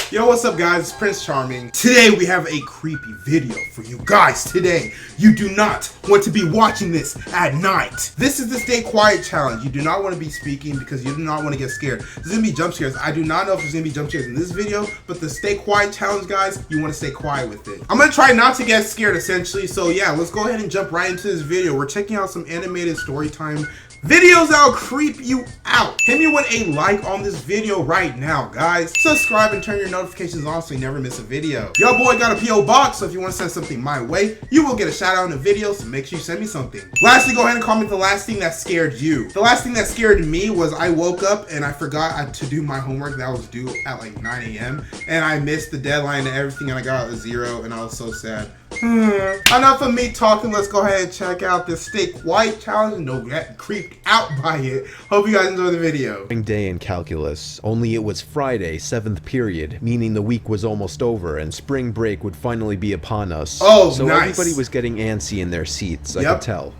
Yo, what's up guys, it's Prince Charming. Today we have a creepy video for you guys. Today, you do not want to be watching this at night. This is the stay quiet challenge. You do not want to be speaking because you do not want to get scared. There's going to be jump scares. I do not know if there's going to be jump scares in this video, but the stay quiet challenge, guys, you want to stay quiet with it. I'm going to try not to get scared essentially, so yeah, let's go ahead and jump right into this video. We're checking out some animated story time videos that'll creep you out. Hit me with a like on this video right now, guys. Subscribe and turn your notifications on so you never miss a video. Yo, boy got a P.O Box, so if you want to send something my way, you will get a shout out in the video, so make sure you send me something. Lastly, go ahead and comment the last thing that scared you. The last thing that scared me was I woke up and I forgot to do my homework that was due at like 9 a.m. and I missed the deadline and everything and I got a 0 and I was so sad. Enough of me talking, let's go ahead and check out this stay quiet challenge and don't get creeped out by it. Hope you guys enjoy the video. Day in calculus, only it was Friday, 7th period, meaning the week was almost over and spring break would finally be upon us. Oh, so nice. Everybody was getting antsy in their seats, I could tell.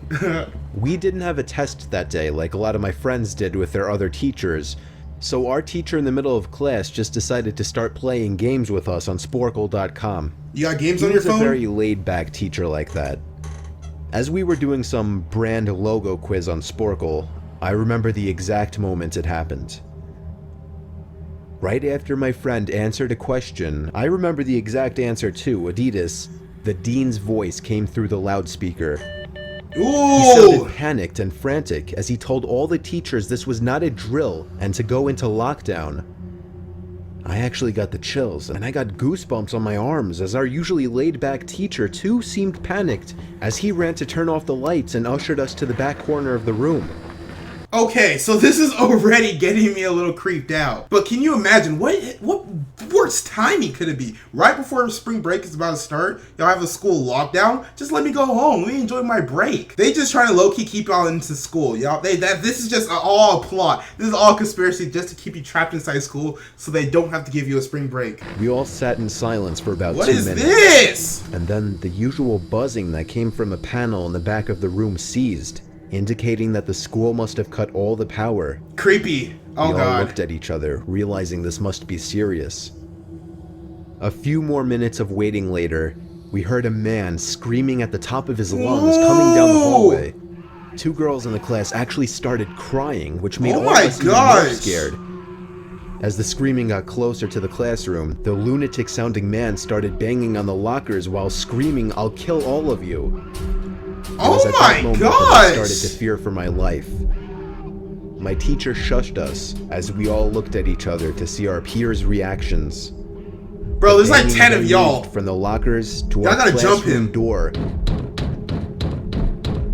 We didn't have a test that day like a lot of my friends did with their other teachers. So our teacher in the middle of class just decided to start playing games with us on Sporkle.com. You got games on your phone? He was a very laid-back teacher like that. As we were doing some brand logo quiz on Sporkle, I remember the exact moment it happened. Right after my friend answered a question, I remember the exact answer too, Adidas. The dean's voice came through the loudspeaker. Ooh. He sounded panicked and frantic as he told all the teachers this was not a drill and to go into lockdown. I actually got the chills and I got goosebumps on my arms as our usually laid-back teacher too seemed panicked as he ran to turn off the lights and ushered us to the back corner of the room. Okay, so this is already getting me a little creeped out. But can you imagine what worse timing could it be? Right before spring break is about to start, y'all have a school lockdown. Just let me go home. Let me enjoy my break. They just trying to low-key keep y'all into school, y'all. This is just all a plot. This is all conspiracy just to keep you trapped inside school so they don't have to give you a spring break. We all sat in silence for about 2 minutes. What is this? And then the usual buzzing that came from a panel in the back of the room ceased, indicating that the school must have cut all the power. Creepy. Oh, we all God. looked at each other, realizing this must be serious. A few more minutes of waiting later, we heard a man screaming at the top of his lungs coming down the hallway. 2 girls in the class actually started crying, which made all of us even more scared. As the screaming got closer to the classroom, the lunatic-sounding man started banging on the lockers while screaming, "I'll kill all of you." Oh my gosh! I started to fear for my life. My teacher shushed us as we all looked at each other to see our peers' reactions. Bro, there's like 10 of y'all. From the lockers to our classroom door.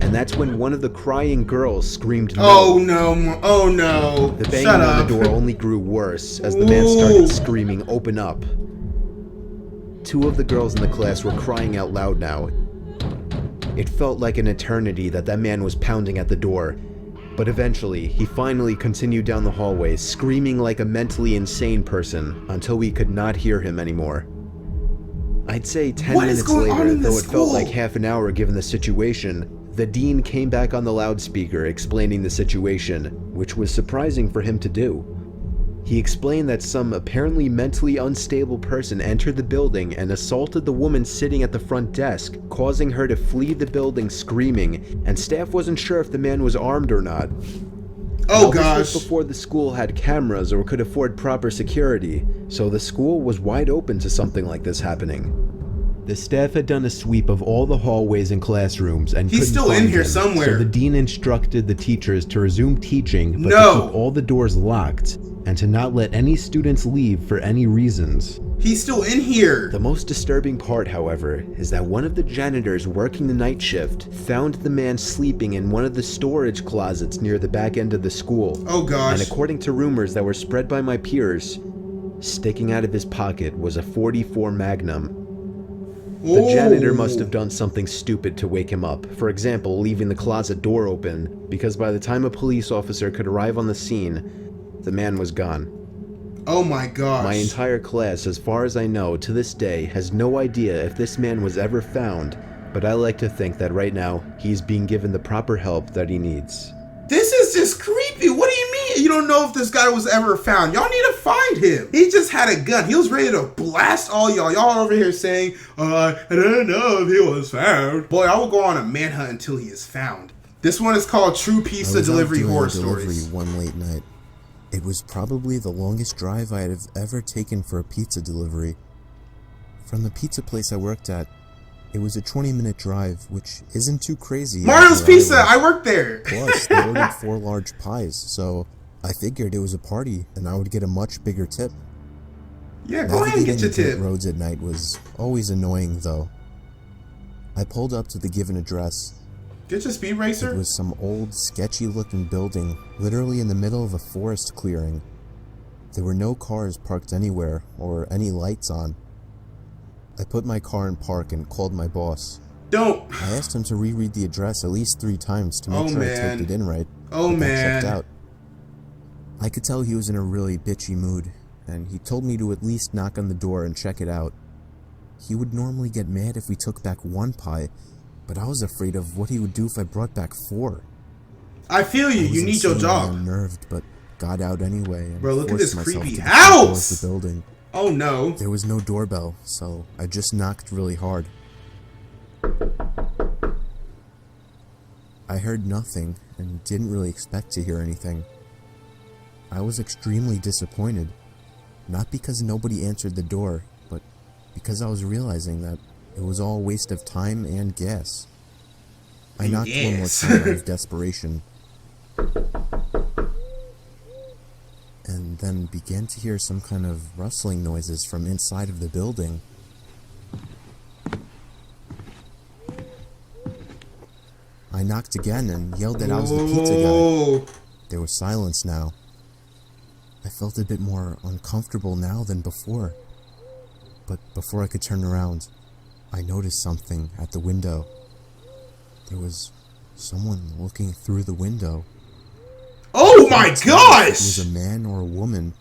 And that's when one of the crying girls screamed no. Oh no, oh no. The banging on the door only grew worse as the man started screaming, "Open up." 2 of the girls in the class were crying out loud now. It felt like an eternity that man was pounding at the door, but eventually, he finally continued down the hallway, screaming like a mentally insane person until we could not hear him anymore. I'd say 10 minutes later, though it felt like half an hour given the situation, the dean came back on the loudspeaker explaining the situation, which was surprising for him to do. He explained that some apparently mentally unstable person entered the building and assaulted the woman sitting at the front desk, causing her to flee the building screaming, and staff wasn't sure if the man was armed or not. Oh gosh. This was before the school had cameras or could afford proper security, so the school was wide open to something like this happening. The staff had done a sweep of all the hallways and classrooms and he's still in here somewhere. So the dean instructed the teachers to resume teaching, but to keep all the doors locked and to not let any students leave for any reasons. He's still in here. The most disturbing part, however, is that one of the janitors working the night shift found the man sleeping in one of the storage closets near the back end of the school. Oh gosh. And according to rumors that were spread by my peers, sticking out of his pocket was a .44 Magnum. The janitor must have done something stupid to wake him up, for example, leaving the closet door open, because by the time a police officer could arrive on the scene, the man was gone. Oh my gosh. My entire class, as far as I know, to this day, has no idea if this man was ever found, but I like to think that right now, he's being given the proper help that he needs. This is just creepy. What do you mean? You don't know if this guy was ever found. Y'all need to find him. He just had a gun. He was ready to blast all y'all. Y'all over here saying, I don't know if he was found. Boy, I will go on a manhunt until he is found. This one is called True Pizza Delivery Horror Stories. One late night. It was probably the longest drive I had ever taken for a pizza delivery. From the pizza place I worked at, it was a 20-minute drive, which isn't too crazy. Mario's Pizza! I worked there! Plus, they ordered 4 large pies, so I figured it was a party, and I would get a much bigger tip. Yeah, go ahead and get your tip. Roads at night was always annoying, though. I pulled up to the given address. Get your speed racer. It was some old, sketchy-looking building, literally in the middle of a forest clearing. There were no cars parked anywhere, or any lights on. I put my car in park and called my boss. Don't. I asked him to reread the address at least 3 times to make sure I typed it in right. Oh man. Checked out. I could tell he was in a really bitchy mood, and he told me to at least knock on the door and check it out. He would normally get mad if we took back 1 pie, but I was afraid of what he would do if I brought back 4. I feel you. You need your job. I was unnerved, but got out anyway. And bro, look at this myself creepy to house. The building. Oh no. There was no doorbell, so I just knocked really hard. I heard nothing and didn't really expect to hear anything. I was extremely disappointed, not because nobody answered the door, but because I was realizing that it was all a waste of time and gas. I knocked one more time out of desperation, and then began to hear some kind of rustling noises from inside of the building. I knocked again and yelled that I was the pizza guy. There was silence now. I felt a bit more uncomfortable now than before. But before I could turn around, I noticed something at the window. There was someone looking through the window. Oh my gosh! It was a man or a woman.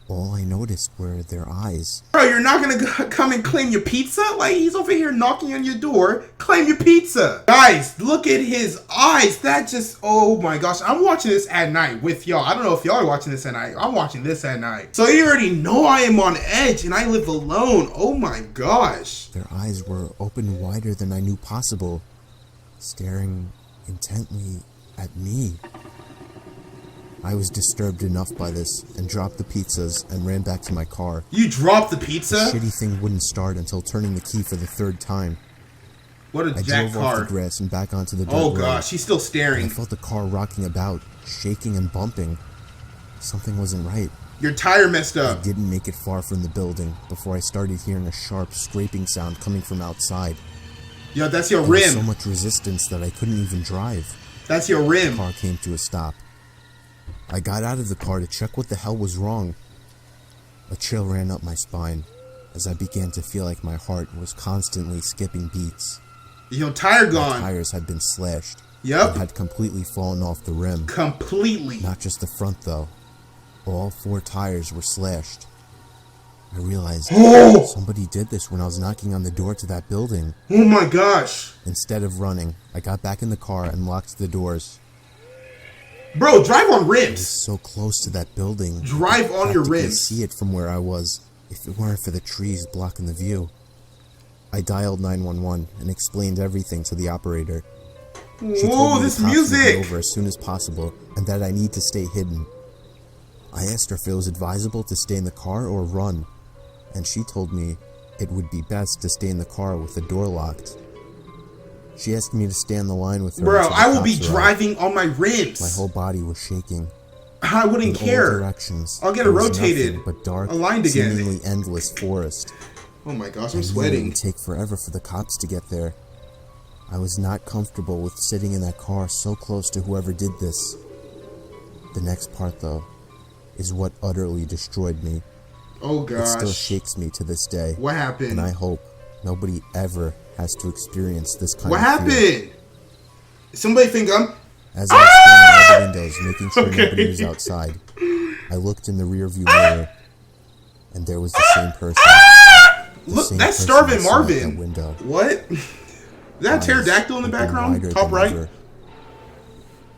All I noticed were their eyes. Bro, you're not gonna come and claim your pizza? Like, he's over here knocking on your door. Claim your pizza. Guys, look at his eyes. That just, oh my gosh. I'm watching this at night with y'all. I don't know if y'all are watching this at night. I'm watching this at night. So you already know I am on edge and I live alone. Oh my gosh. Their eyes were open wider than I knew possible, staring intently at me. I was disturbed enough by this and dropped the pizzas and ran back to my car. You dropped the pizza? The shitty thing wouldn't start until turning the key for the 3rd time. What a jack I drove car. off the grass and back onto the dirt Oh road. gosh, he's still staring. I felt the car rocking about, shaking and bumping. Something wasn't right. Your tire messed up. I didn't make it far from the building before I started hearing a sharp scraping sound coming from outside. Yo, that's your There rim. was so much resistance that I couldn't even drive. That's your rim. The car came to a stop. I got out of the car to check what the hell was wrong. A chill ran up my spine as I began to feel like my heart was constantly skipping beats. Your tire My gone. tires had been slashed. Yep. And had completely fallen off the rim. Completely. Not just the front though. All 4 tires were slashed. I realized somebody did this when I was knocking on the door to that building. Oh my gosh. Instead of running, I got back in the car and locked the doors. Bro, drive on I was rims. so close to that building. Drive on your I rims. see it from where I was, if it weren't for the trees blocking the view. I dialed 911 and explained everything to the operator. She told me this the cops would be music. over as soon as possible and that I need to stay hidden. I asked her if it was advisable to stay in the car or run, and she told me it would be best to stay in the car with the door locked. She asked me to stay on the line with her. Bro, I will be driving on my rims. My whole body was shaking. I wouldn't In care. all directions, I'll get it there was rotated. nothing but dark, Aligned again. seemingly endless forest. Oh my gosh, I I'm knew It sweating. would take forever for the cops to get there. I was not comfortable with sitting in that car so close to whoever did this. The next part, though, is what utterly destroyed me. Oh It still gosh. shakes me to this day. What happened? And I hope nobody ever has to experience this kind What of fear. happened? Somebody think I'm... As I was scanning all the windows, making sure nobody was outside, I looked in the rearview mirror, and there was the same person. The Look, same that's person Starvin' that sat at Marvin. that window. What? Is that pterodactyl in the Eyes open background? wider Top than right? ever.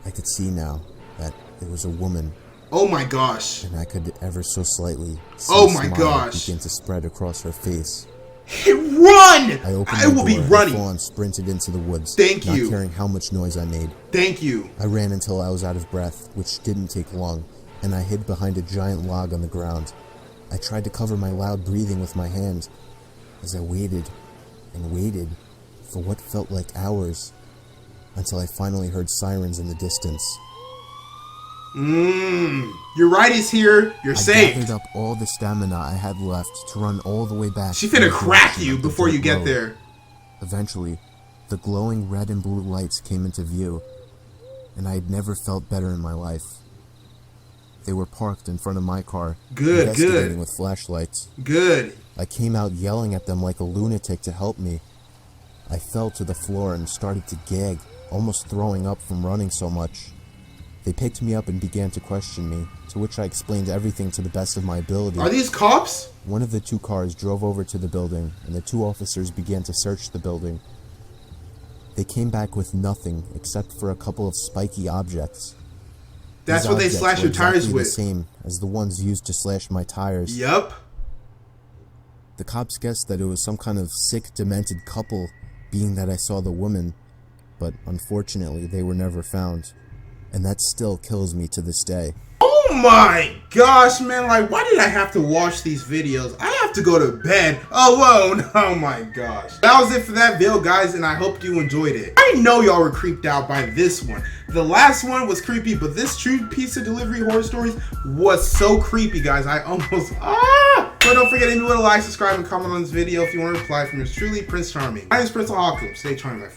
I could see now that it was a woman, Oh my gosh. and I could ever so slightly see Oh a my smile gosh. begin to spread across her face. Run! I opened I my will be door and running. full on sprinted into the woods, Thank not you. caring how much noise I made. Thank you. I ran until I was out of breath, which didn't take long, and I hid behind a giant log on the ground. I tried to cover my loud breathing with my hand as I waited and waited for what felt like hours until I finally heard sirens in the distance. Your ride is here. You're I safe. gathered up all the stamina I had left to run all the way back. She in finna the crack direction you of the before you dirt get road. there. Eventually, the glowing red and blue lights came into view, and I had never felt better in my life. They were parked in front of my car, Good, investigating good. with flashlights. Good. I came out yelling at them like a lunatic to help me. I fell to the floor and started to gag, almost throwing up from running so much. They picked me up and began to question me, to which I explained everything to the best of my ability. Are these cops? One of the two cars drove over to the building, and the two officers began to search the building. They came back with nothing except for a couple of spiky objects. That's These what they objects slash were your tires exactly with. the same as the ones used to slash my tires. Yup. The cops guessed that it was some kind of sick, demented couple, being that I saw the woman, but unfortunately they were never found. And that still kills me to this day. Oh my gosh, man. Like, why did I have to watch these videos? I have to go to bed alone. Oh my gosh. That was it for that video, guys, and I hope you enjoyed it. I know y'all were creeped out by this one. The last one was creepy, but this True Pizza Delivery Horror Stories was so creepy, guys. I almost... But don't forget to like, subscribe, and comment on this video if you want to reply from yours truly, Prince Charming. My name is Prince Ohakam. Stay charming, my friend.